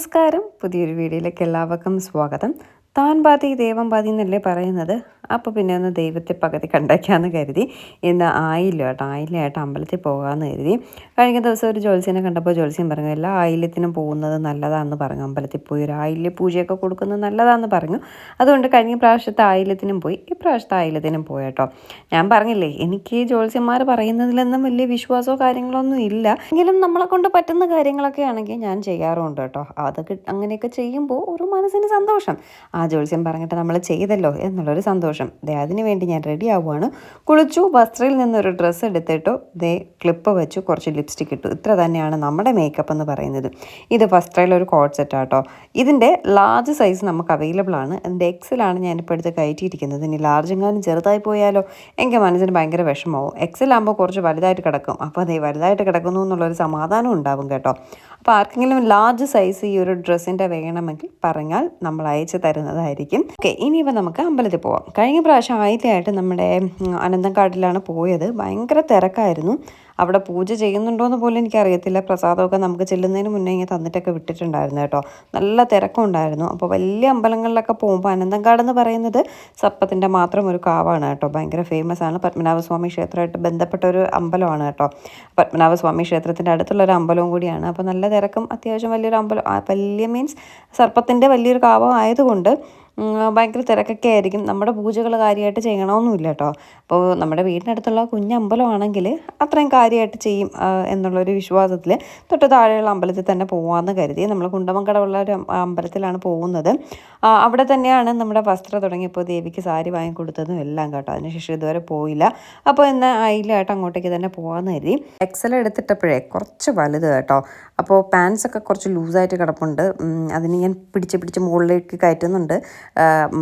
നമസ്കാരം. പുതിയൊരു വീഡിയോയിലേക്ക് എല്ലാവർക്കും സ്വാഗതം. താൻ പാതി ദൈവം പാതി എന്നല്ലേ പറയുന്നത്. അപ്പോൾ പിന്നെ ഒന്ന് ദൈവത്തെ പകുതി കണ്ടേക്കാമെന്ന് കരുതി ഇന്ന് ആയില്യമായിട്ട് അമ്പലത്തിൽ പോകാമെന്ന് കരുതി. കഴിഞ്ഞ ദിവസം ഒരു ജ്യോത്സ്യനെ കണ്ടപ്പോൾ ജ്യോത്സ്യൻ പറഞ്ഞു എല്ലാ ആയില്യത്തിനും പോകുന്നത് നല്ലതാണെന്ന് പറഞ്ഞു. അമ്പലത്തിൽ പോയി ഒരു ആയില്യ പൂജയൊക്കെ കൊടുക്കുന്നത് നല്ലതാണെന്ന് പറഞ്ഞു. അതുകൊണ്ട് കഴിഞ്ഞ പ്രാവശ്യത്തെ ആയില്യത്തിനും പോയി, ഈ പ്രാവശ്യത്തെ ആയില്യത്തിനും പോയി കേട്ടോ. ഞാൻ പറഞ്ഞില്ലേ, എനിക്ക് ഈ ജ്യോത്സ്യന്മാർ പറയുന്നതിലൊന്നും വലിയ വിശ്വാസമോ കാര്യങ്ങളൊന്നും ഇല്ല. എങ്കിലും നമ്മളെ കൊണ്ട് പറ്റുന്ന കാര്യങ്ങളൊക്കെ ആണെങ്കിൽ ഞാൻ ചെയ്യാറുണ്ട് കേട്ടോ. അതൊക്കെ അങ്ങനെയൊക്കെ ചെയ്യുമ്പോൾ ഒരു മനസ്സിന് സന്തോഷം. ആ ജ്യോത്സ്യം പറഞ്ഞിട്ട് നമ്മൾ ചെയ്തല്ലോ എന്നുള്ളൊരു സന്തോഷം. അതിന് വേണ്ടി ഞാൻ റെഡി ആവുകയാണ്. കുളിച്ചു, വസ്ത്രയിൽ നിന്നൊരു ഡ്രസ്സ് എടുത്തിട്ടു, ക്ലിപ്പ് വെച്ചു, കുറച്ച് ലിപ്സ്റ്റിക് ഇട്ടു. ഇത്ര തന്നെയാണ് നമ്മുടെ മേക്കപ്പ് എന്ന് പറയുന്നത്. ഇത് വസ്ത്രയിലൊരു കോഡ് സെറ്റാട്ടോ. ഇതിൻ്റെ ലാർജ് സൈസ് നമുക്ക് അവൈലബിൾ ആണ്. അതിൻ്റെ എക്സലാണ് ഞാനിപ്പോൾ എടുത്ത് കയറ്റിയിരിക്കുന്നത്. ഇനി ലാർജ് എങ്ങാനും ചെറുതായി പോയാലോ എനിക്ക് മനസ്സിന് ഭയങ്കര വിഷമമാവും. എക്സലാകുമ്പോൾ കുറച്ച് വലുതായിട്ട് കിടക്കും. അപ്പോൾ അതേ വലുതായിട്ട് കിടക്കുന്നു എന്നുള്ളൊരു സമാധാനം ഉണ്ടാവും കേട്ടോ. അപ്പോൾ ആർക്കെങ്കിലും ലാർജ് സൈസ് ഈ ഒരു ഡ്രസ്സിൻ്റെ വേണമെങ്കിൽ പറഞ്ഞാൽ നമ്മൾ അയച്ചു തരുന്നതായിരിക്കും. ഓക്കെ, ഇനിയിപ്പോൾ നമുക്ക് അമ്പലത്തിൽ പോവാം. കഴിഞ്ഞ പ്രാവശ്യം ആയിട്ടായിട്ട് നമ്മുടെ അനന്തങ്കാട്ടിലാണ് പോയത്. ഭയങ്കര തിരക്കായിരുന്നു. അവിടെ പൂജ ചെയ്യുന്നുണ്ടോയെന്ന് പോലും എനിക്കറിയത്തില്ല. പ്രസാദമൊക്കെ നമുക്ക് ചെല്ലുന്നതിന് മുന്നേ ഇങ്ങനെ തന്നിട്ടൊക്കെ വിട്ടിട്ടുണ്ടായിരുന്നു കേട്ടോ. നല്ല തിരക്കുണ്ടായിരുന്നു. അപ്പോൾ വലിയ അമ്പലങ്ങളിലൊക്കെ പോകുമ്പോൾ അനന്തങ്കാടെന്ന് പറയുന്നത് സർപ്പത്തിൻ്റെ മാത്രം ഒരു കാവാണ് കേട്ടോ. ഭയങ്കര ഫേമസ് ആണ്. പത്മനാഭസ്വാമി ക്ഷേത്രമായിട്ട് ബന്ധപ്പെട്ട ഒരു അമ്പലമാണ് കേട്ടോ. പത്മനാഭസ്വാമി ക്ഷേത്രത്തിൻ്റെ അടുത്തുള്ളൊരു അമ്പലവും കൂടിയാണ്. അപ്പോൾ നല്ല തിരക്കും അത്യാവശ്യം വലിയൊരു അമ്പലം, വലിയ മീൻസ് സർപ്പത്തിൻ്റെ വലിയൊരു കാവം ആയതുകൊണ്ട് ഭയങ്കര തിരക്കൊക്കെ ആയിരിക്കും. നമ്മുടെ പൂജകൾ കാര്യമായിട്ട് ചെയ്യണമെന്നില്ല കേട്ടോ. അപ്പോൾ നമ്മുടെ വീടിനടുത്തുള്ള കുഞ്ഞമ്പലമാണെങ്കിൽ അത്രയും കാര്യമായിട്ട് ചെയ്യും എന്നുള്ളൊരു വിശ്വാസത്തിൽ തൊട്ട് താഴെയുള്ള അമ്പലത്തിൽ തന്നെ പോകാമെന്ന് കരുതി നമ്മൾ കുണ്ടമങ്കടമുള്ള ഒരു അമ്പലത്തിലാണ് പോകുന്നത്. അവിടെ തന്നെയാണ് നമ്മുടെ വസ്ത്രം തുടങ്ങിയപ്പോൾ ദേവിക്ക് സാരി വാങ്ങിക്കൊടുത്തതും എല്ലാം കേട്ടോ. അതിനുശേഷം ഇതുവരെ പോയില്ല. അപ്പോൾ ഇന്ന് ആയില്ലായിട്ട് അങ്ങോട്ടേക്ക് തന്നെ പോകാമെന്ന് കരുതി. എക്സൽ എടുത്തിട്ടപ്പോഴേ കുറച്ച് വലുത് കേട്ടോ. അപ്പോൾ പാൻസൊക്കെ കുറച്ച് ലൂസായിട്ട് കിടപ്പുണ്ട്. അതിന് ഞാൻ പിടിച്ച് മുകളിലേക്ക് കയറ്റുന്നുണ്ട്.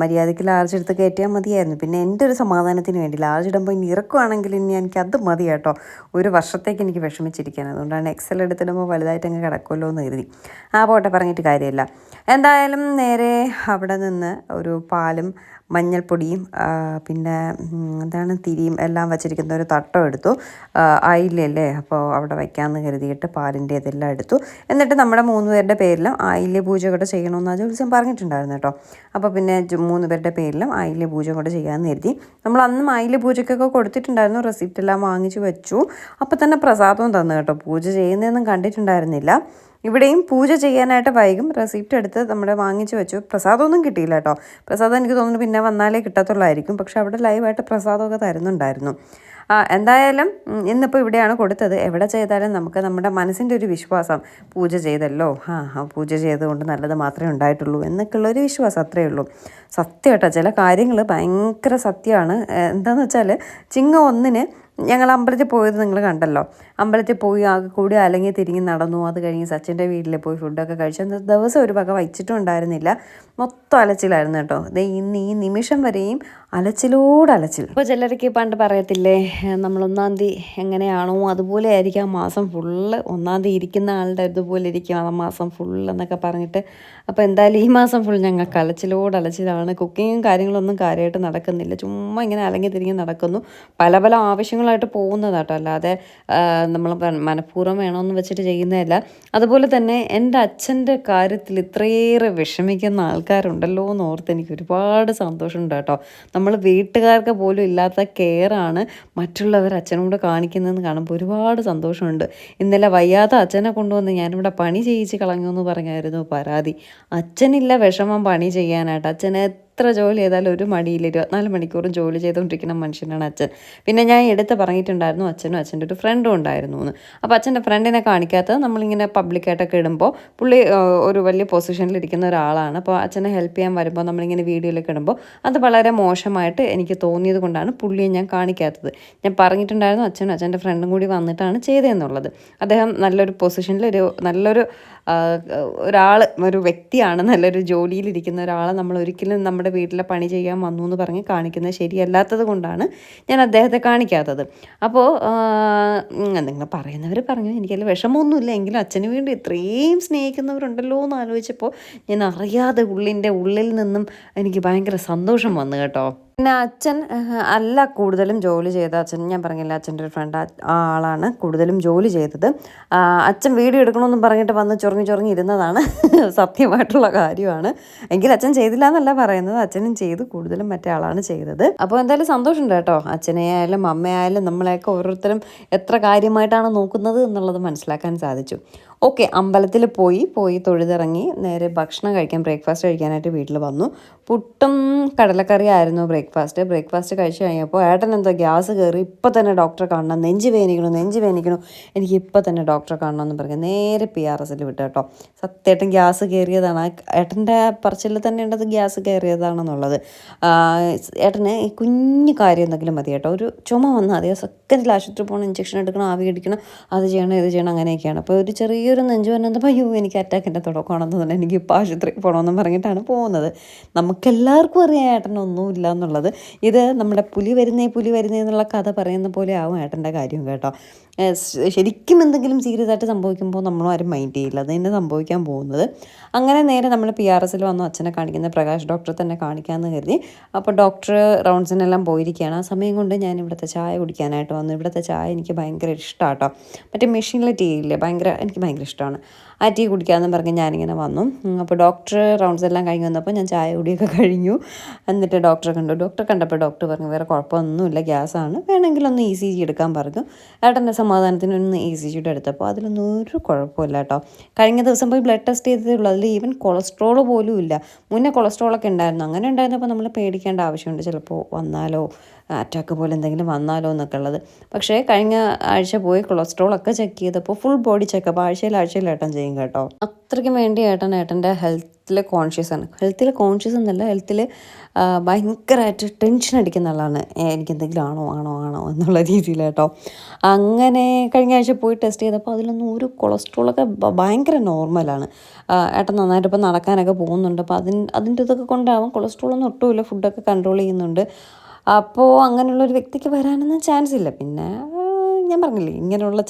മര്യാദയ്ക്ക് ലാർജ് എടുത്ത് കയറ്റിയാൽ മതിയായിരുന്നു. പിന്നെ എൻ്റെ ഒരു സമാധാനത്തിന് വേണ്ടി ലാർജ് ഇടുമ്പോൾ ഇനി ഇറക്കുവാണെങ്കിൽ ഇനി എനിക്കത് മതി കേട്ടോ. ഒരു വർഷത്തേക്ക് എനിക്ക് വിഷമിച്ചിരിക്കുകയാണ്. അതുകൊണ്ടാണ് എക്സൽ എടുത്തിടുമ്പോൾ വലുതായിട്ട് അങ്ങ് കിടക്കുമല്ലോ എന്ന് കരുതി. പോട്ടെ, പറഞ്ഞിട്ട് കാര്യമില്ല. എന്തായാലും നേരെ അവിടെ നിന്ന് ഒരു പാലും മഞ്ഞൾപ്പൊടിയും പിന്നെ എന്താണ് തിരിയും എല്ലാം വച്ചിരിക്കുന്ന ഒരു തട്ടം എടുത്തു. ആയില്ലല്ലേ, അപ്പോൾ അവിടെ വയ്ക്കാമെന്ന് കരുതിയിട്ട് പാലിൻ്റെ ഇതെല്ലാം എടുത്തു. എന്നിട്ട് നമ്മുടെ 3 പേരുടെ പേരിലും ആയില്യ പൂജ കൂടെ ചെയ്യണമെന്ന് ആ ജ്യോത്സ്യം പറഞ്ഞിട്ടുണ്ടായിരുന്നു കേട്ടോ. അപ്പോൾ പിന്നെ 3 പേരുടെ പേരിലും ആയില്യ പൂജ കൂടെ ചെയ്യാമെന്ന് കരുതി. നമ്മൾ അന്നും ആയില്യ പൂജയ്ക്കൊക്കെ കൊടുത്തിട്ടുണ്ടായിരുന്നു. റെസിപ്റ്റ് എല്ലാം വാങ്ങിച്ചു വെച്ചു. അപ്പോൾ തന്നെ പ്രസാദവും തന്നു കേട്ടോ. പൂജ ചെയ്യുന്നതൊന്നും കണ്ടിട്ടുണ്ടായിരുന്നില്ല. ഇവിടെയും പൂജ ചെയ്യാനായിട്ട് വൈകും. റെസിപ്റ്റ് എടുത്ത് നമ്മുടെ വാങ്ങിച്ചു വെച്ചു. പ്രസാദമൊന്നും കിട്ടിയില്ല കേട്ടോ. പ്രസാദം എനിക്ക് തോന്നുന്നു പിന്നെ വന്നാലേ കിട്ടത്തുള്ളായിരിക്കും. പക്ഷെ അവിടെ ലൈവായിട്ട് പ്രസാദമൊക്കെ തരുന്നുണ്ടായിരുന്നു. എന്തായാലും ഇന്നിപ്പോൾ ഇവിടെയാണ് കൊടുത്തത്. എവിടെ ചെയ്താലും നമുക്ക് നമ്മുടെ മനസ്സിൻ്റെ ഒരു വിശ്വാസം, പൂജ ചെയ്തല്ലോ, പൂജ ചെയ്തുകൊണ്ട് നല്ലത് മാത്രമേ ഉണ്ടായിട്ടുള്ളൂ എന്നൊക്കെയുള്ളൊരു വിശ്വാസം, അത്രയേ ഉള്ളൂ. സത്യം കേട്ടോ, ചില കാര്യങ്ങൾ ഭയങ്കര സത്യമാണ്. എന്താണെന്ന് വെച്ചാൽ ചിങ്ങ 1-ന് ഞങ്ങൾ അമ്പലത്തിൽ പോയത് നിങ്ങൾ കണ്ടല്ലോ. അമ്പലത്തിൽ പോയി ആകെ കൂടി അല്ലെങ്കിൽ തിരിഞ്ഞ് നടന്നു. അത് കഴിഞ്ഞ് സച്ചിൻ്റെ വീട്ടിൽ പോയി ഫുഡൊക്കെ കഴിച്ചു. അന്ന് ദിവസം ഒരു വക വച്ചിട്ടും ഉണ്ടായിരുന്നില്ല. മൊത്തം അലച്ചിലായിരുന്നു കേട്ടോ. ഇന്ന് ഈ നിമിഷം വരെയും അലച്ചിൽ. ഇപ്പോൾ ചിലരൊക്കെ പണ്ട് പറയത്തില്ലേ, നമ്മൾ 1-ാം തീയതി എങ്ങനെയാണോ അതുപോലെ ആയിരിക്കും ആ മാസം ഫുള്ള്. 1-ാം തീയതി ഇരിക്കുന്ന ആളുടെ ഇതുപോലെ ഇരിക്കും ആ മാസം ഫുള്ള് എന്നൊക്കെ പറഞ്ഞിട്ട്. അപ്പോൾ എന്തായാലും ഈ മാസം ഫുൾ ഞങ്ങൾക്ക് അലച്ചിലാണ്. കുക്കിങ്ങും കാര്യങ്ങളൊന്നും കാര്യമായിട്ട് നടക്കുന്നില്ല. ചുമ്മാ ഇങ്ങനെ അലങ്ങി തിരിഞ്ഞ് നടക്കുന്നു. പല ആവശ്യങ്ങളായിട്ട് പോകുന്നതാട്ടോ. അല്ലാതെ നമ്മൾ മനഃപൂർവ്വം വേണമെന്ന് വെച്ചിട്ട് ചെയ്യുന്നതല്ല. അതുപോലെ തന്നെ എൻ്റെ അച്ഛൻ്റെ കാര്യത്തിൽ ഇത്രയേറെ വിഷമിക്കുന്ന ആൾക്കാരുണ്ടല്ലോ എന്ന് ഓർത്ത് എനിക്ക് ഒരുപാട് സന്തോഷമുണ്ട് കേട്ടോ. നമ്മൾ വീട്ടുകാർക്ക് പോലും ഇല്ലാത്ത കെയറാണ് മറ്റുള്ളവർ അച്ഛനോട് കാണിക്കുന്നതെന്ന് കാണുമ്പോൾ ഒരുപാട് സന്തോഷമുണ്ട്. ഇന്നലെ വയ്യാത്ത അച്ഛനെ കൊണ്ടുവന്ന് ഞാനിവിടെ പണി ചെയ്യിച്ച് കളഞ്ഞു എന്ന് പറഞ്ഞായിരുന്നു പരാതി. അച്ഛനില്ല വിഷമം പണി ചെയ്യാനായിട്ട്. അച്ഛനെ എത്ര ജോലി ചെയ്താലും ഒരു മടിയില്ല. 24 മണിക്കൂറും ജോലി ചെയ്തുകൊണ്ടിരിക്കുന്ന മനുഷ്യനാണ് അച്ഛൻ. പിന്നെ ഞാൻ എടുത്ത് പറഞ്ഞിട്ടുണ്ടായിരുന്നു അച്ഛനും അച്ഛൻ്റെ ഒരു ഫ്രണ്ടും ഉണ്ടായിരുന്നു എന്ന്. അപ്പോൾ അച്ഛൻ്റെ ഫ്രണ്ടിനെ കാണിക്കാത്തത് നമ്മളിങ്ങനെ പബ്ലിക്കായിട്ടൊക്കെ ഇടുമ്പോൾ പുള്ളി ഒരു വലിയ പൊസിഷനിലിരിക്കുന്ന ഒരാളാണ്. അപ്പോൾ അച്ഛനെ ഹെൽപ്പ് ചെയ്യാൻ വരുമ്പോൾ നമ്മളിങ്ങനെ വീഡിയോയിലൊക്കെ ഇടുമ്പോൾ അത് വളരെ മോശമായിട്ട് എനിക്ക് തോന്നിയത് കൊണ്ടാണ് പുള്ളിയെ ഞാൻ കാണിക്കാത്തത്. ഞാൻ പറഞ്ഞിട്ടുണ്ടായിരുന്നു അച്ഛനും അച്ഛൻ്റെ ഫ്രണ്ടും കൂടി വന്നിട്ടാണ് ചെയ്തതെന്നുള്ളത്. അദ്ദേഹം നല്ലൊരു പൊസിഷനിൽ നല്ലൊരു ഒരാൾ, ഒരു വ്യക്തിയാണ്. നല്ലൊരു ജോലിയിലിരിക്കുന്ന ഒരാളെ നമ്മൾ ഒരിക്കലും നമ്മുടെ വീട്ടിലെ പണി ചെയ്യാൻ വന്നു എന്ന് പറഞ്ഞ് കാണിക്കുന്നത് ശരിയല്ലാത്തത് കൊണ്ടാണ് ഞാൻ അദ്ദേഹത്തെ കാണിക്കാത്തത്. അപ്പോൾ നിങ്ങൾ പറയുന്നവർ പറഞ്ഞു, എനിക്കതിൽ വിഷമമൊന്നുമില്ല. എങ്കിലും അച്ഛന് വേണ്ടി ഇത്രയും സ്നേഹിക്കുന്നവരുണ്ടല്ലോ എന്ന് ആലോചിച്ചപ്പോൾ ഞാൻ അറിയാതെ ഉള്ളിൽ നിന്നും എനിക്ക് ഭയങ്കര സന്തോഷം വന്നു കേട്ടോ. പിന്നെ അച്ഛൻ അല്ല കൂടുതലും ജോലി ചെയ്ത അച്ഛൻ, ഞാൻ പറഞ്ഞില്ല അച്ഛൻ്റെ ഒരു ഫ്രണ്ട് ആ ആളാണ് കൂടുതലും ജോലി ചെയ്തത്. അച്ഛൻ വീഡിയോ എടുക്കണമെന്നും പറഞ്ഞിട്ട് വന്ന് ചൊറങ്ങി ഇരുന്നതാണ് സത്യമായിട്ടുള്ള കാര്യമാണ്. എങ്കിൽ അച്ഛൻ ചെയ്തില്ല എന്നല്ല പറയുന്നത്, അച്ഛനും ചെയ്തു, കൂടുതലും മറ്റേ ആളാണ് ചെയ്തത്. അപ്പോൾ എന്തായാലും സന്തോഷമുണ്ട് കേട്ടോ, അച്ഛനെ ആയാലും അമ്മയായാലും നമ്മളെയൊക്കെ ഓരോരുത്തരും എത്ര കാര്യമായിട്ടാണ് നോക്കുന്നത് എന്നുള്ളത് മനസ്സിലാക്കാൻ സാധിച്ചു. ഓക്കെ, അമ്പലത്തിൽ പോയി തൊഴുതിറങ്ങി നേരെ ഭക്ഷണം കഴിക്കാൻ, ബ്രേക്ക്ഫാസ്റ്റ് കഴിക്കാനായിട്ട് വീട്ടിൽ വന്നു. പുട്ടും കടലക്കറി ആയിരുന്നു ബ്രേക്ക്ഫാസ്റ്റ് കഴിച്ച് കഴിഞ്ഞപ്പോൾ ഏട്ടൻ എന്തോ ഗ്യാസ് കയറി, ഇപ്പം തന്നെ ഡോക്ടറെ കാണണം, നെഞ്ച് വേദനിക്കണു, എനിക്ക് ഇപ്പം തന്നെ ഡോക്ടറെ കാണണം എന്ന് പറഞ്ഞ് നേരെ PRS വിട്ടു കേട്ടോ. സത്യമായിട്ടും ഗ്യാസ് കയറിയതാണ്. ഏട്ടൻ്റെ പറച്ചിൽ തന്നെ ഉണ്ടത് ഗ്യാസ് കയറിയതാണെന്നുള്ളത്. ഏട്ടന് ഈ കുഞ്ഞു കാര്യം എന്തെങ്കിലും മതി കേട്ടോ, ഒരു ചുമ വന്നാൽ അതേ സെക്കൻഡിൽ ആശുപത്രി പോകണം, ഇഞ്ചക്ഷൻ എടുക്കണം, ആവി അടിക്കണം, അത് ചെയ്യണം ഇത് ചെയ്യണം അങ്ങനെയൊക്കെയാണ്. അപ്പോൾ ഒരു ചെറിയൊരു നെഞ്ചു വന്നപ്പോൾ അയ്യോ എനിക്ക് അറ്റാക്കിൻ്റെ തുടക്കമാണെന്ന് തന്നെ, എനിക്ക് ഇപ്പോൾ ആശുപത്രിക്ക് പോകണമെന്നും പറഞ്ഞിട്ടാണ് പോകുന്നത്. നമുക്കെല്ലാവർക്കും അറിയാം ഏട്ടനൊന്നുമില്ല എന്നുള്ളത്. ഇത് നമ്മുടെ പുലി വരുന്നേ എന്നുള്ള കഥ പറയുന്ന പോലെ ആവും ഏട്ടൻ്റെ കാര്യം കേട്ടോ. ശരിക്കും എന്തെങ്കിലും സീരിയസ് ആയിട്ട് സംഭവിക്കുമ്പോൾ നമ്മളും ആരും മൈൻഡ് ചെയ്യില്ല, അത് തന്നെ സംഭവിക്കാൻ പോകുന്നത്. അങ്ങനെ നേരെ നമ്മൾ PRS വന്നു അച്ഛനെ കാണിക്കുന്ന, പ്രകാശ് ഡോക്ടറെ തന്നെ കാണിക്കാമെന്ന് കരുതി. അപ്പോൾ ഡോക്ടർ റൗണ്ട്സിനെല്ലാം പോയിരിക്കുകയാണ്. ആ സമയം കൊണ്ട് ഞാൻ ഇവിടുത്തെ ചായ കുടിക്കാനായിട്ട് വന്നു. ഇവിടുത്തെ ചായ എനിക്ക് ഭയങ്കര ഇഷ്ടമാണ് കേട്ടോ. മറ്റേ മെഷീനിലെ ടീ ഇല്ലേ, എനിക്ക് ഭയങ്കര ഇഷ്ടമാണ്. ആ ടീ കുടിക്കാമെന്ന് പറഞ്ഞ് ഞാനിങ്ങനെ വന്നു. അപ്പോൾ ഡോക്ടർ റൗണ്ട്സ് എല്ലാം കഴിഞ്ഞ് വന്നപ്പോൾ ഞാൻ ചായ കുടിയൊക്കെ കഴിഞ്ഞു. എന്നിട്ട് ഡോക്ടറെ കണ്ടപ്പോൾ ഡോക്ടർ പറഞ്ഞു വേറെ കുഴപ്പമൊന്നുമില്ല, ഗ്യാസാണ്, വേണമെങ്കിൽ ഒന്ന് ECG എടുക്കാൻ പറഞ്ഞു. ഏട്ടൻ്റെ സമാധാനത്തിന് ഒന്ന് ECG എടുത്തപ്പോൾ അതിലൊന്നും ഒരു കുഴപ്പമില്ല കേട്ടോ. കഴിഞ്ഞ ദിവസം പോയി ബ്ലഡ് ടെസ്റ്റ് ചെയ്തതേ ഉള്ളൂ, അതിൽ ഈവൻ കൊളസ്ട്രോൾ പോലും ഇല്ല. മുന്നേ കൊളസ്ട്രോളൊക്കെ ഉണ്ടായിരുന്നു. അങ്ങനെ ഉണ്ടായിരുന്നപ്പോൾ നമ്മൾ പേടിക്കേണ്ട ആവശ്യമുണ്ട്, ചിലപ്പോൾ വന്നാലോ, അറ്റാക്ക് പോലെ എന്തെങ്കിലും വന്നാലോ എന്നൊക്കെ ഉള്ളത്. പക്ഷേ കഴിഞ്ഞ ആഴ്ച പോയി കൊളസ്ട്രോളൊക്കെ ചെക്ക് ചെയ്തപ്പോൾ ഫുൾ ബോഡി ചെക്കപ്പ് ആഴ്ചയിൽ ഏട്ടൻ ചെയ്യും കേട്ടോ. അത്രയ്ക്കും വേണ്ടി ഏട്ടൻ്റെ ഹെൽത്തിൽ കോൺഷ്യസ് ആണ്. ഹെൽത്തിൽ കോൺഷ്യസ് എന്നല്ല, ഹെൽത്തിൽ ഭയങ്കരമായിട്ട് ടെൻഷൻ അടിക്കുന്ന ആളാണ്. എനിക്കെന്തെങ്കിലും ആണോ എന്നുള്ള രീതിയിൽ കേട്ടോ. അങ്ങനെ കഴിഞ്ഞ ആഴ്ച പോയി ടെസ്റ്റ് ചെയ്തപ്പോൾ അതിലൊന്നും ഒരു കൊളസ്ട്രോളൊക്കെ ഭയങ്കര നോർമലാണ്. ഏട്ടൻ നന്നായിട്ട് ഇപ്പോൾ നടക്കാനൊക്കെ പോകുന്നുണ്ട്. അപ്പോൾ അതിൻ്റെ ഇതൊക്കെ കൊണ്ടാവും, കൊളസ്ട്രോളൊന്നും ഒട്ടുമില്ല, ഫുഡൊക്കെ കൺട്രോൾ ചെയ്യുന്നുണ്ട്. അപ്പോൾ അങ്ങനെയുള്ളൊരു വ്യക്തിക്ക് വരാനൊന്നും ചാൻസ് ഇല്ല. പിന്നെ ഞാൻ പറഞ്ഞില്ലേ, ഇങ്ങനെയുള്ള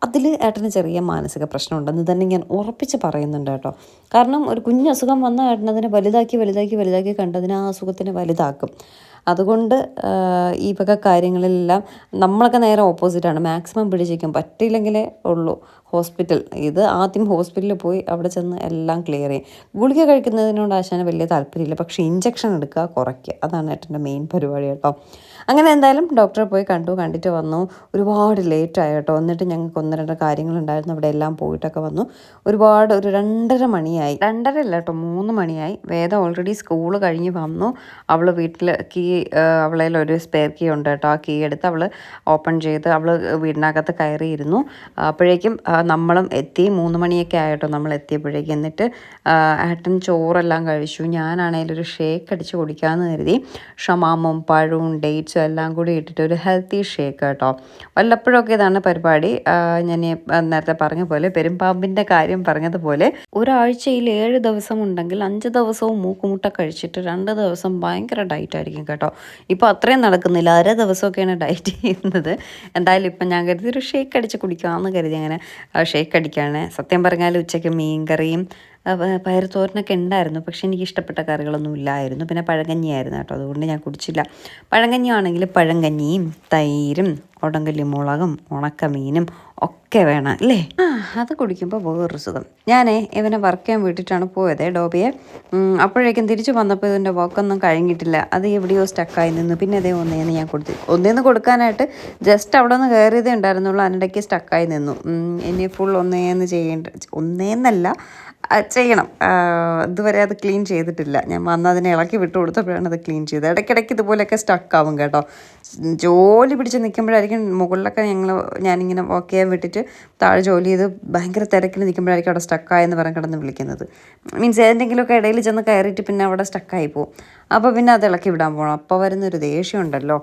അതിൽ ഏട്ടന് ചെറിയ മാനസിക പ്രശ്നമുണ്ടെന്ന് തന്നെ ഞാൻ ഉറപ്പിച്ച് പറയുന്നുണ്ട് കേട്ടോ. കാരണം ഒരു കുഞ്ഞ് അസുഖം വന്നാൽ ഏട്ടനതിനെ വലുതാക്കി കണ്ടതിന് ആ അസുഖത്തിനെ വലുതാക്കും. അതുകൊണ്ട് ഈ വക കാര്യങ്ങളിലെല്ലാം നമ്മളൊക്കെ നേരെ ഓപ്പോസിറ്റാണ്, മാക്സിമം പിടിച്ചിരിക്കും, പറ്റിയില്ലെങ്കിലേ ഉള്ളൂ ഹോസ്പിറ്റൽ. ഇത് ആദ്യം ഹോസ്പിറ്റലിൽ പോയി അവിടെ ചെന്ന് എല്ലാം ക്ലിയർ ചെയ്യും. ഗുളിക കഴിക്കുന്നതിനോട് ആശാന് വലിയ താല്പര്യമില്ല, പക്ഷേ ഇഞ്ചക്ഷൻ എടുക്കുക, കുറയ്ക്കുക, അതാണ് ഏട്ടൻ്റെ മെയിൻ പരിപാടി കേട്ടോ. അങ്ങനെ എന്തായാലും ഡോക്ടറെ പോയി കണ്ടിട്ട് വന്നു. ഒരുപാട് ലേറ്റായി കേട്ടോ. എന്നിട്ട് ഞങ്ങൾക്ക് 1-2 കാര്യങ്ങളുണ്ടായിരുന്നു, അവിടെ എല്ലാം പോയിട്ടൊക്കെ വന്നു. ഒരു 2:30 മണിയായി, 2:30 അല്ല കേട്ടോ, 3 മണിയായി. വേദ ഓൾറെഡി സ്കൂൾ കഴിഞ്ഞ് വന്നു. അവൾ വീട്ടിൽ അവളേൽ ഒരു സ്പെയർ കീ ഉണ്ട് കേട്ടോ. ആ കീ എടുത്ത് അവൾ ഓപ്പൺ ചെയ്ത് അവൾ വീടിനകത്ത് കയറിയിരുന്നു. അപ്പോഴേക്കും നമ്മളും എത്തി. 3 മണിയൊക്കെ ആയിട്ടോ നമ്മൾ എത്തിയപ്പോഴേക്കും. എന്നിട്ട് ഏട്ടൻ ചോറെല്ലാം കഴിച്ചു. ഞാനാണെങ്കിൽ ഒരു ഷേക്ക് അടിച്ച് കുടിക്കാമെന്ന് കരുതി. ഷമാമും പഴവും ഡേറ്റ്സും എല്ലാം കൂടി ഇട്ടിട്ട് ഒരു ഹെൽത്തി ഷേക്ക് കേട്ടോ. വല്ലപ്പോഴൊക്കെ ഇതാണ് പരിപാടി. ഞാൻ നേരത്തെ പറഞ്ഞ പോലെ, പെരുമ്പാമ്പിൻ്റെ കാര്യം പറഞ്ഞതുപോലെ, ഒരാഴ്ചയിൽ 7 ദിവസം ഉണ്ടെങ്കിൽ 5 ദിവസവും മൂക്കുമുട്ട കഴിച്ചിട്ട് 2 ദിവസം ഭയങ്കര ഡയറ്റ് ആയിരിക്കും കേട്ടോ. ഇപ്പോൾ അത്രയും നടക്കുന്നില്ല, അര ദിവസമൊക്കെയാണ് ഡയറ്റ് ചെയ്യുന്നത്. എന്തായാലും ഇപ്പം ഞാൻ കരുതി ഒരു ഷേക്ക് അടിച്ച് കുടിക്കാമെന്ന് കരുതി അങ്ങനെ ഷേക്ക് അടിക്കുകയാണ്. സത്യം പറഞ്ഞാൽ ഉച്ചയ്ക്ക് മീൻകറിയും പയറുതോരനൊക്കെ ഉണ്ടായിരുന്നു, പക്ഷേ എനിക്ക് ഇഷ്ടപ്പെട്ട കറികളൊന്നും ഇല്ലായിരുന്നു. പിന്നെ പഴങ്കഞ്ഞിയായിരുന്നു കേട്ടോ, അതുകൊണ്ട് ഞാൻ കുടിച്ചില്ല. പഴങ്കഞ്ഞിയാണെങ്കിൽ പഴങ്കഞ്ഞിയും തൈരും ഉടങ്കല്ലി മുളകും ഉണക്കമീനും ഒക്കെ വേണം അല്ലേ. അത് കുടിക്കുമ്പോൾ വേറൊരു സുഖം. ഞാനേ ഇവനെ വർക്ക് ചെയ്യാൻ വിട്ടിട്ടാണ് പോയത്, ഡോബിയെ. അപ്പോഴേക്കും തിരിച്ചു വന്നപ്പോൾ ഇതിൻ്റെ വർക്കൊന്നും കഴിഞ്ഞിട്ടില്ല, അത് എവിടെയോ സ്റ്റക്കായി നിന്നു. പിന്നെ അതേ ഒന്നേന്ന് കൊടുക്കാനായിട്ട് ജസ്റ്റ് അവിടെ നിന്ന് കയറിയതേ ഉണ്ടായിരുന്നുള്ളൂ, അതിനിടയ്ക്ക് സ്റ്റക്കായി നിന്നു. ഇനി ഫുൾ ഒന്നേന്നല്ല ചെയ്യണം. ഇതുവരെ അത് ക്ലീൻ ചെയ്തിട്ടില്ല. ഞാൻ വന്ന് അതിനെ ഇളക്കി വിട്ട് കൊടുത്തപ്പോഴാണ് അത് ക്ലീൻ ചെയ്തത്. ഇടയ്ക്കിടയ്ക്ക് ഇതുപോലെയൊക്കെ സ്റ്റക്കാവും കേട്ടോ. ജോലി പിടിച്ച് നിൽക്കുമ്പോഴായിരിക്കും മുകളിലൊക്കെ ഞാനിങ്ങനെ വർക്ക് ചെയ്യാൻ വിട്ടിട്ട് താഴെ ജോലി ചെയ്ത് ഭയങ്കര തിരക്കിൽ നിൽക്കുമ്പോഴായിരിക്കും അവിടെ സ്റ്റക്കായെന്ന് പറഞ്ഞ് കിടന്ന് വിളിക്കുന്നത്. മീൻസ് ഏതെങ്കിലുമൊക്കെ ഇടയിൽ ചെന്ന് കയറിയിട്ട് പിന്നെ അവിടെ സ്റ്റക്കായി പോകും. അപ്പോൾ പിന്നെ അത് ഇളക്കി വിടാൻ പോകണം. അപ്പോൾ വരുന്നൊരു ദേഷ്യം ഉണ്ടല്ലോ.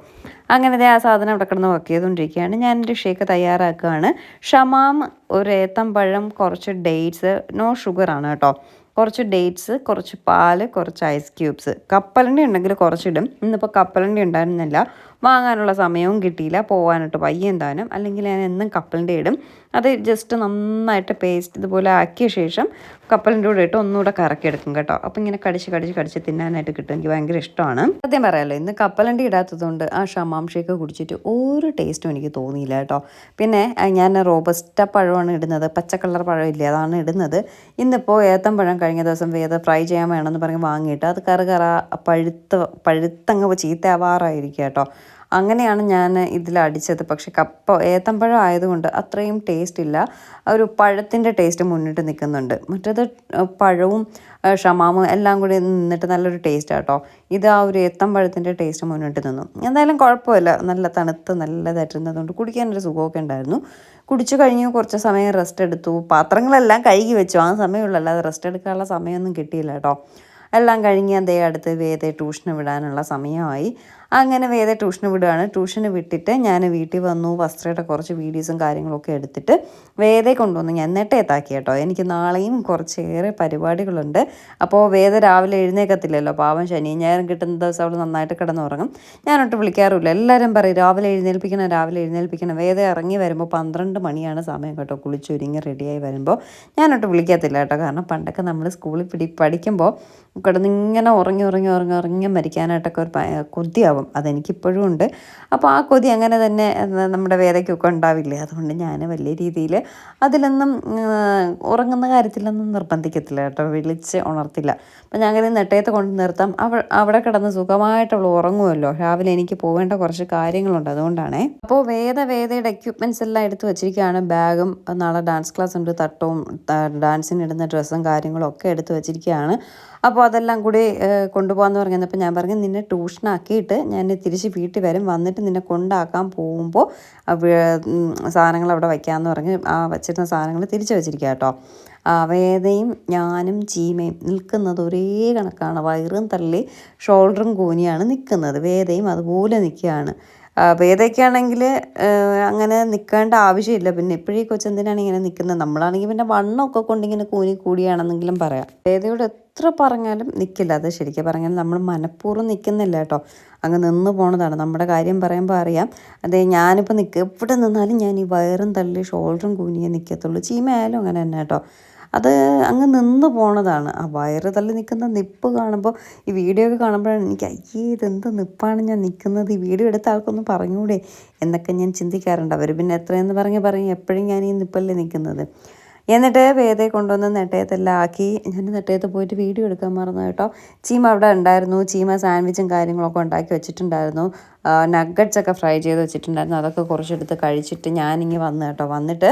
അങ്ങനെ ആ സാധനം അവിടെ കിടന്ന് വർക്ക് ചെയ്തുകൊണ്ടിരിക്കുകയാണ്. ഞാനൊരു ഷേക്ക് തയ്യാറാക്കുകയാണ്. ഷമാം, ഒരു ഏത്തമ്പഴം, കുറച്ച് ഡേറ്റ്സ്, നോ ഷുഗറാണ് കേട്ടോ. കുറച്ച് ഡേറ്റ്സ്, കുറച്ച് പാല്, കുറച്ച് ഐസ് ക്യൂബ്സ്. കപ്പലണ്ടി ഉണ്ടെങ്കിൽ കുറച്ചിടും. ഇന്നിപ്പോൾ കപ്പലണ്ടി ഉണ്ടായിരുന്നില്ല, വാങ്ങാനുള്ള സമയവും കിട്ടിയില്ല, പോകാനായിട്ട് വയ്യ എന്താനും. അല്ലെങ്കിൽ ഞാൻ എന്നും കപ്പലണ്ടി ഇടും. അത് ജസ്റ്റ് നന്നായിട്ട് പേസ്റ്റ് ഇതുപോലെ ആക്കിയ ശേഷം കപ്പലണ്ടി കൂടെ ഇട്ട് ഒന്നുകൂടെ കറക്കിയെടുക്കും കേട്ടോ. അപ്പോൾ ഇങ്ങനെ കടിച്ച് തിന്നാനായിട്ട് കിട്ടും. എനിക്ക് ഭയങ്കര ഇഷ്ടമാണ്. സത്യം പറയാമല്ലോ, ഇന്ന് കപ്പലണ്ടി ഇടാത്തതുകൊണ്ട് ആ ഷമാം ഷേക്ക് കുടിച്ചിട്ട് ഒരു ടേസ്റ്റും എനിക്ക് തോന്നിയില്ല കേട്ടോ. പിന്നെ ഞാൻ റോബസ്റ്റ പഴമാണ് ഇടുന്നത്, പച്ച കളർ പഴമില്ലേ അതാണ് ഇടുന്നത്. ഇന്നിപ്പോൾ ഏത്തമ്പഴം കഴിഞ്ഞ ദിവസം ഫ്രൈ ചെയ്യാൻ വേണമെന്ന് പറഞ്ഞ് വാങ്ങിയിട്ട് അത് പഴുത്തങ്ങ് ചീത്തയാവാറായിരിക്കും കേട്ടോ. അങ്ങനെയാണ് ഞാൻ ഇതിലടിച്ചത്. പക്ഷേ ഏത്തമ്പഴം ആയതുകൊണ്ട് അത്രയും ടേസ്റ്റ് ഇല്ല, ഒരു പഴത്തിൻ്റെ ടേസ്റ്റ് മുന്നിട്ട് നിൽക്കുന്നുണ്ട്. മറ്റേത് പഴവും ഷമാമും എല്ലാം കൂടി നിന്നിട്ട് നല്ലൊരു ടേസ്റ്റ് കേട്ടോ. ഇത് ആ ഒരു ഏത്തമ്പഴത്തിൻ്റെ ടേസ്റ്റ് മുന്നിട്ട് നിന്നു. എന്തായാലും കുഴപ്പമില്ല, നല്ല തണുത്ത് നല്ലതായിട്ടിരുന്നതുകൊണ്ട് കുടിക്കാനൊരു സുഖമൊക്കെ ഉണ്ടായിരുന്നു. കുടിച്ചു കഴിഞ്ഞു, കുറച്ച് സമയം റെസ്റ്റ് എടുത്തു, പാത്രങ്ങളെല്ലാം കഴുകി വെച്ചു. ആ സമയമുള്ളൂ, അല്ലാതെ റെസ്റ്റ് എടുക്കാനുള്ള സമയമൊന്നും കിട്ടിയില്ല കേട്ടോ. എല്ലാം കഴിഞ്ഞ് അടുത്ത് വേദയെ ട്യൂഷന് വിടാനുള്ള സമയമായി. അങ്ങനെ വേദയെ ട്യൂഷന് വിടുകയാണ്. ട്യൂഷന് വിട്ടിട്ട് ഞാൻ വീട്ടിൽ വന്നു. വസ്ത്രയുടെ കുറച്ച് വീഡിയോസും കാര്യങ്ങളൊക്കെ എടുത്തിട്ട് വേദയെ കൊണ്ടുവന്നു ഞാൻ നെട്ടയത്താക്കി കേട്ടോ. എനിക്ക് നാളെയും കുറച്ചേറെ പരിപാടികളുണ്ട്. അപ്പോൾ വേദ രാവിലെ എഴുന്നേക്കത്തില്ലല്ലോ, പാവം ശനിയും ഞായറും കിട്ടുന്ന ദിവസം അവൾ നന്നായിട്ട് കിടന്നുറങ്ങും. ഞാനൊട്ട് വിളിക്കാറില്ല. എല്ലാവരും പറയും രാവിലെ എഴുന്നേൽപ്പിക്കണം. വേദ ഇറങ്ങി വരുമ്പോൾ 12 മണിയാണ് സമയം കേട്ടോ, കുളിച്ചൊരുങ്ങി റെഡിയായി വരുമ്പോൾ. ഞാനൊട്ട് വിളിക്കത്തില്ല കേട്ടോ. കാരണം പണ്ടൊക്കെ നമ്മൾ സ്കൂളിൽ പഠിക്കുമ്പോൾ കിടന്നിങ്ങനെ ഉറങ്ങി മരിക്കാനായിട്ടൊക്കെ ഒരു കൊതിയാവും. അതെനിക്കിപ്പോഴും ഉണ്ട്. അപ്പോൾ ആ കൊതി അങ്ങനെ തന്നെ നമ്മുടെ വേദയ്ക്കൊക്കെ ഉണ്ടാവില്ലേ. അതുകൊണ്ട് ഞാൻ വലിയ രീതിയിൽ അതിലൊന്നും ഉറങ്ങുന്ന കാര്യത്തിലൊന്നും നിർബന്ധിക്കത്തില്ല കേട്ടോ, വിളിച്ച് ഉണർത്തില്ല. അപ്പോൾ ഞാൻ അങ്ങനെ നെട്ടയത്ത് കൊണ്ട് നിർത്താം. അവിടെ കിടന്ന് സുഖമായിട്ട് അവൾ ഉറങ്ങുമല്ലോ. രാവിലെ എനിക്ക് പോകേണ്ട കുറച്ച് കാര്യങ്ങളുണ്ട്, അതുകൊണ്ടാണേ. അപ്പോൾ വേദയുടെ എക്യുപ്മെൻറ്റ്സ് എല്ലാം എടുത്ത് വെച്ചിരിക്കുകയാണ്. ബാഗും നാളെ ഡാൻസ് ക്ലാസ് ഉണ്ട്, തട്ടവും ഡാൻസിനിടുന്ന ഡ്രസ്സും കാര്യങ്ങളും ഒക്കെ എടുത്ത് വെച്ചിരിക്കുകയാണ്. അപ്പോൾ അതെല്ലാം കൂടി കൊണ്ടുപോകാമെന്ന് പറഞ്ഞപ്പോൾ ഞാൻ പറഞ്ഞു, നിന്നെ ട്യൂഷനാക്കിയിട്ട് ഞാൻ തിരിച്ച് വീട്ടിൽ വന്നിട്ട് നിന്നെ കൊണ്ടാക്കാൻ പോകുമ്പോൾ സാധനങ്ങൾ അവിടെ വയ്ക്കാമെന്ന് പറഞ്ഞ് ആ വച്ചിരുന്ന സാധനങ്ങൾ തിരിച്ച് വെച്ചിരിക്കുക കേട്ടോ. വേദയും ഞാനും ചീമയും നിൽക്കുന്നത് ഒരേ കണക്കാണ്. വയറും തള്ളി ഷോൾഡറും കൂനിയാണ് നിൽക്കുന്നത്. വേദയും അതുപോലെ നിൽക്കുകയാണ്. വേദയ്ക്കാണെങ്കിൽ അങ്ങനെ നിൽക്കേണ്ട ആവശ്യമില്ല. പിന്നെ ഇപ്പോഴീ കൊച്ചെന്തിനാണ് ഇങ്ങനെ നിൽക്കുന്നത്? നമ്മളാണെങ്കിൽ പിന്നെ വണ്ണമൊക്കെ കൊണ്ടിങ്ങനെ കൂടിയാണെന്നെങ്കിലും പറയാം. വേദയോട് എത്ര പറഞ്ഞാലും നിൽക്കില്ല. അത് ശരിക്കും പറഞ്ഞാൽ നമ്മൾ മനഃപൂർവ്വം നിൽക്കുന്നില്ല കേട്ടോ, അങ്ങ് നിന്ന് പോണതാണ്. നമ്മുടെ കാര്യം പറയുമ്പോൾ അറിയാം. അതെ, ഞാനിപ്പോൾ എവിടെ നിന്നാലും ഞാൻ ഈ വയറും തള്ളി ഷോൾഡറും കൂനിയേ നിൽക്കത്തുള്ളൂ. ചീമയായാലും അങ്ങനെ തന്നെ കേട്ടോ. അത് അങ്ങ് നിന്ന് പോണതാണ്. ആ വയറ് തള്ളി നിൽക്കുന്ന നിപ്പ് കാണുമ്പോൾ, ഈ വീഡിയോ ഒക്കെ കാണുമ്പോഴാണ് എനിക്ക് ഇതെന്ത് നിപ്പാണ് ഞാൻ നിൽക്കുന്നത്, ഈ വീഡിയോ എടുത്ത ആൾക്കൊന്ന് പറഞ്ഞൂടെ എന്നൊക്കെ ഞാൻ ചിന്തിക്കാറുണ്ട്. അവർ പിന്നെ എത്രയെന്ന് പറഞ്ഞ് എപ്പോഴും ഞാൻ ഈ നിപ്പല്ലേ നിൽക്കുന്നത്. എന്നിട്ട് വേദയെ കൊണ്ടുവന്ന് നെട്ടയത്തെല്ലാം ആക്കി. ഞാൻ നെട്ടയത്ത് പോയിട്ട് വീഡിയോ എടുക്കാൻ മറന്നു കേട്ടോ. ചീമ അവിടെ ഉണ്ടായിരുന്നു. ചീമ സാൻഡ്വിച്ചും കാര്യങ്ങളൊക്കെ ഉണ്ടാക്കി വെച്ചിട്ടുണ്ടായിരുന്നു. നഗ്ഗറ്റ്സൊക്കെ ഫ്രൈ ചെയ്ത് വെച്ചിട്ടുണ്ടായിരുന്നു. അതൊക്കെ കുറച്ചെടുത്ത് കഴിച്ചിട്ട് ഞാനിങ്ങ് വന്നു കേട്ടോ. വന്നിട്ട്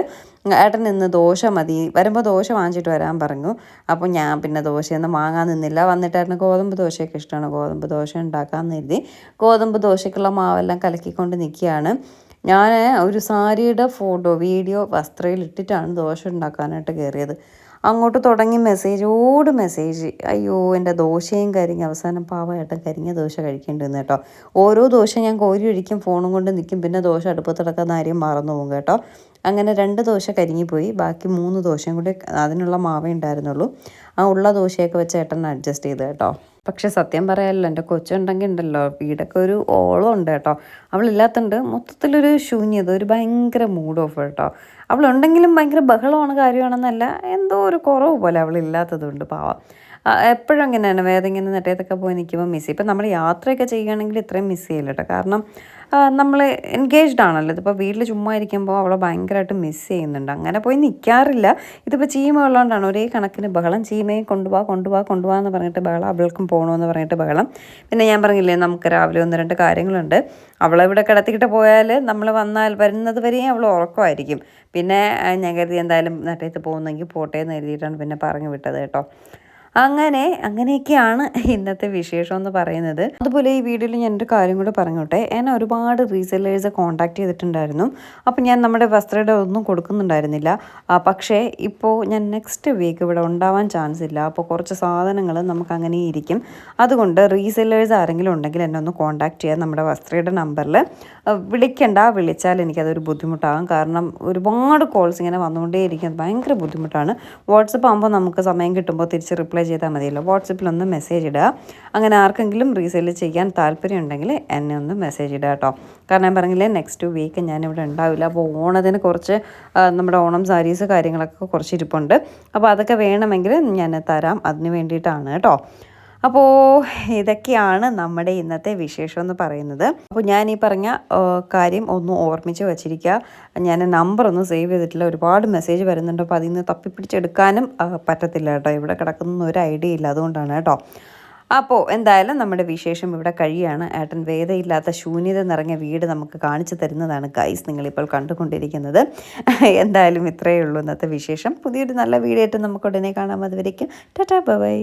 ഏട്ടൻ ഇന്ന് ദോശ മതി, വരുമ്പോൾ ദോശ വാങ്ങിച്ചിട്ട് വരാൻ പറഞ്ഞു. അപ്പോൾ ഞാൻ പിന്നെ ദോശയൊന്നും വാങ്ങാൻ നിന്നില്ല. വന്നിട്ട് ഏട്ടന് ഗോതമ്പ് ദോശയൊക്കെ ഇഷ്ടമാണ്. ഗോതമ്പ് ദോശ ഉണ്ടാക്കാമെന്ന് കരുതി ഗോതമ്പ് ദോശയ്ക്കുള്ള മാവെല്ലാം കലക്കിക്കൊണ്ട് നിൽക്കുകയാണ്. ഞാൻ ഒരു സാരിയുടെ വീഡിയോ വസ്ത്രയിൽ ഇട്ടിട്ടാണ് ദോശ ഉണ്ടാക്കാനായിട്ട് കയറിയത്. അങ്ങോട്ട് തുടങ്ങി മെസ്സേജ്. അയ്യോ, എൻ്റെ ദോശയും കരിഞ്ഞ് അവസാനം പാവമായിട്ട് കരിഞ്ഞ ദോശ കഴിക്കേണ്ടി വന്നു കേട്ടോ. ഓരോ ദോശ ഞാൻ കോരി ഒഴിക്കും, ഫോണും കൊണ്ട് നിൽക്കും, പിന്നെ ദോശ അടുപ്പത്ത് കിടക്കുന്ന കാര്യം മറന്നു പോകും കേട്ടോ. അങ്ങനെ 2 ദോശ കരിഞ്ഞിപ്പോയി. ബാക്കി 3 ദോശയും കൂടി അതിനുള്ള മാവേ ഉണ്ടായിരുന്നുള്ളൂ. ആ ഉള്ള ദോശയൊക്കെ വെച്ച് ഏട്ടൻ അഡ്ജസ്റ്റ് ചെയ്ത് കേട്ടോ. പക്ഷെ സത്യം പറയാമല്ലോ, എൻ്റെ കൊച്ചുണ്ടെങ്കിൽ ഉണ്ടല്ലോ വീടൊക്കെ ഒരു ഓളം ഉണ്ട് കേട്ടോ. അവളില്ലാത്തതുകൊണ്ട് മൊത്തത്തിലൊരു ശൂന്യത, ഒരു ഭയങ്കര മൂഡ് ഓഫ് കേട്ടോ. അവളുണ്ടെങ്കിലും ഭയങ്കര ബഹളമാണ്, കാര്യമാണെന്നല്ല, എന്തോ ഒരു കുറവ് പോലെ അവളില്ലാത്തത് കൊണ്ട്. പാവം എപ്പോഴും അങ്ങനെയാണ്. വേദങ്ങനെ നെട്ടയത്തൊക്കെ പോയി നിൽക്കുമ്പോൾ മിസ് ചെയ്യും. ഇപ്പം നമ്മൾ യാത്രയൊക്കെ ചെയ്യുകയാണെങ്കിൽ ഇത്രയും മിസ് ചെയ്യില്ല കേട്ടോ. കാരണം നമ്മൾ എൻഗേജ്ഡ് ആണല്ലോ. ഇതിപ്പോൾ വീട്ടിൽ ചുമ്മാ ഇരിക്കുമ്പോൾ അവളെ ഭയങ്കരമായിട്ട് മിസ് ചെയ്യുന്നുണ്ട്. അങ്ങനെ പോയി നിൽക്കാറില്ല. ഇതിപ്പോൾ ചീമ ഉള്ളതുകൊണ്ടാണ് ഒരേ കണക്കിന് ബഹളം. ചീമയും കൊണ്ടുപോകാം എന്ന് പറഞ്ഞിട്ട് ബഹളം, അവൾക്കും പോകണമെന്ന് പറഞ്ഞിട്ട് ബഹളം. പിന്നെ ഞാൻ പറഞ്ഞില്ലേ, നമുക്ക് രാവിലെ 1-2 കാര്യങ്ങളുണ്ട്. അവളെ ഇവിടെ കിടത്തിക്കിട്ട് പോയാൽ നമ്മൾ വരുന്നത് വരെയും അവൾ ഉറക്കമായിരിക്കും. പിന്നെ ഞാൻ കരുതി എന്തായാലും നെട്ടയത്ത് പോകുന്നെങ്കിൽ പോട്ടെ എന്ന് കരുതിയിട്ടാണ് പിന്നെ പറഞ്ഞു വിട്ടത് കേട്ടോ. അങ്ങനെയൊക്കെയാണ് ഇന്നത്തെ വിശേഷം എന്ന് പറയുന്നത്. അതുപോലെ ഈ വീഡിയോയിൽ ഞാൻ ഒരു കാര്യം കൂടെ പറഞ്ഞോട്ടെ. എന്നെ ഒരുപാട് റീസെല്ലേഴ്സ് കോൺടാക്ട് ചെയ്തിട്ടുണ്ടായിരുന്നു. അപ്പോൾ ഞാൻ നമ്മുടെ വസ്ത്രയുടെ ഒന്നും കൊടുക്കുന്നുണ്ടായിരുന്നില്ല. പക്ഷേ ഇപ്പോൾ ഞാൻ നെക്സ്റ്റ് വീക്ക് ഇവിടെ ഉണ്ടാവാൻ ചാൻസ് ഇല്ല. അപ്പോൾ കുറച്ച് സാധനങ്ങൾ നമുക്ക് അങ്ങനെ ഇരിക്കും. അതുകൊണ്ട് റീസെല്ലേഴ്സ് ആരെങ്കിലും ഉണ്ടെങ്കിൽ എന്നെ ഒന്ന് കോൺടാക്ട് ചെയ്യാൻ നമ്മുടെ വസ്ത്രയുടെ നമ്പറിൽ വിളിച്ചാൽ എനിക്കതൊരു ബുദ്ധിമുട്ടാകും. കാരണം ഒരുപാട് കോൾസ് ഇങ്ങനെ വന്നുകൊണ്ടേയിരിക്കും. ഭയങ്കര ബുദ്ധിമുട്ടാണ്. വാട്സപ്പ് ആകുമ്പോൾ നമുക്ക് സമയം കിട്ടുമ്പോൾ തിരിച്ച് റിപ്ലൈ റിപ്ലൈ ചെയ്താൽ മതിയല്ലോ. വാട്സപ്പിലൊന്ന് മെസ്സേജ് ഇടുക. അങ്ങനെ ആർക്കെങ്കിലും റീസെല് ചെയ്യാൻ താല്പര്യം ഉണ്ടെങ്കിൽ എന്നെ ഒന്ന് മെസ്സേജ് ഇടുക കേട്ടോ. കാരണം ഞാൻ പറഞ്ഞില്ലേ നെക്സ്റ്റ് വീക്ക് ഞാനിവിടെ ഉണ്ടാവില്ല. അപ്പോൾ ഓണത്തിന് കുറച്ച് നമ്മുടെ ഓണം സാരീസ് കാര്യങ്ങളൊക്കെ കുറച്ച് ഇരിപ്പുണ്ട്. അപ്പോൾ അതൊക്കെ വേണമെങ്കിൽ ഞാൻ തരാം. അതിന് വേണ്ടിയിട്ടാണ് കേട്ടോ. അപ്പോൾ ഇതൊക്കെയാണ് നമ്മുടെ ഇന്നത്തെ വിശേഷം എന്ന് പറയുന്നത്. അപ്പോൾ ഞാൻ ഈ പറഞ്ഞ കാര്യം ഒന്ന് ഓർമ്മിച്ച് വച്ചിരിക്കുക. ഞാൻ നമ്പറൊന്നും സേവ് ചെയ്തിട്ടില്ല. ഒരുപാട് മെസ്സേജ് വരുന്നുണ്ട്. അപ്പോൾ അതിൽ നിന്ന് തപ്പിപ്പിടിച്ചെടുക്കാനും പറ്റത്തില്ല കേട്ടോ. ഇവിടെ കിടക്കുന്ന ഒരു ഐഡിയ ഇല്ല, അതുകൊണ്ടാണ് കേട്ടോ. അപ്പോൾ എന്തായാലും നമ്മുടെ വിശേഷം ഇവിടെ കഴിയുകയാണ്. ഏട്ടൻ വേദയില്ലാത്ത ശൂന്യത നിറഞ്ഞ വീട് നമുക്ക് കാണിച്ചു തരുന്നതാണ് ഗൈസ് നിങ്ങളിപ്പോൾ കണ്ടുകൊണ്ടിരിക്കുന്നത്. എന്തായാലും ഇത്രയേ ഉള്ളൂ ഇന്നത്തെ വിശേഷം. പുതിയൊരു നല്ല വീഡിയോ ആയിട്ട് നമുക്ക് ഉടനെ കാണാം. അതുവരേക്കും ടാറ്റാ ബൈ.